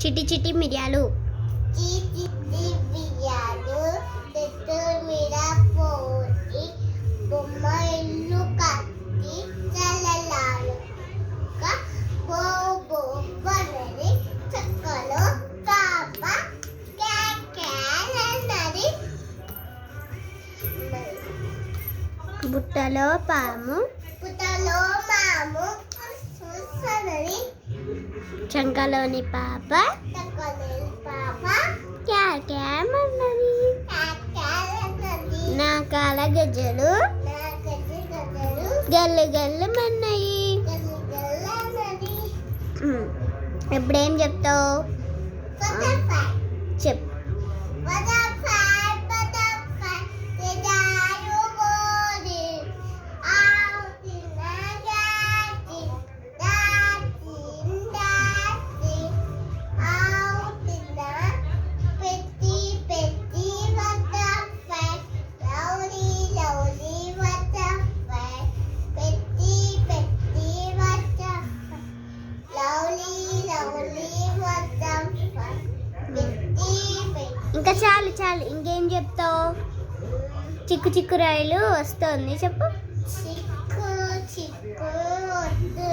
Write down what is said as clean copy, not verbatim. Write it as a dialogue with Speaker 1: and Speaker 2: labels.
Speaker 1: చిట్టి చిట్టి మిరియాలు
Speaker 2: చిట్టి మిరియాలు చెట్టు మీద పోసి బొమ్మ ఇల్లు కట్టి చల్లలాలుగా బొమ్మని చక్కలో పాప కేకేలన్నది.
Speaker 1: బుట్టలో పాము
Speaker 2: మాము చూస్తున్నది.
Speaker 1: చంకలోని పాప
Speaker 2: చక్కలోని పాప
Speaker 1: క్యామన్నది.
Speaker 2: కేకేలన్నది.
Speaker 1: నా కాల గజ్జలు
Speaker 2: నా గజ్జి గజ్జలు
Speaker 1: గల్లు గల్లు మన్నాయి.
Speaker 2: గల్లన్నది.
Speaker 1: ఎప్పుడేం చెప్తావు?
Speaker 2: బటర్ఫ్లై
Speaker 1: చెప్పు.
Speaker 2: బటర్ఫ్లై బటర్ఫ్లై తెదారు బోడి out in the garden out in the petty butterfly lovely butterfly petty butterfly lovely butterfly petty
Speaker 1: ఇంకా చాలు చాలు, ఇంకేం చెప్తావు? చిక్కు చిక్కు రైలు వస్తుంది చెప్పు.
Speaker 2: చిక్కు చిక్కు వద్దు.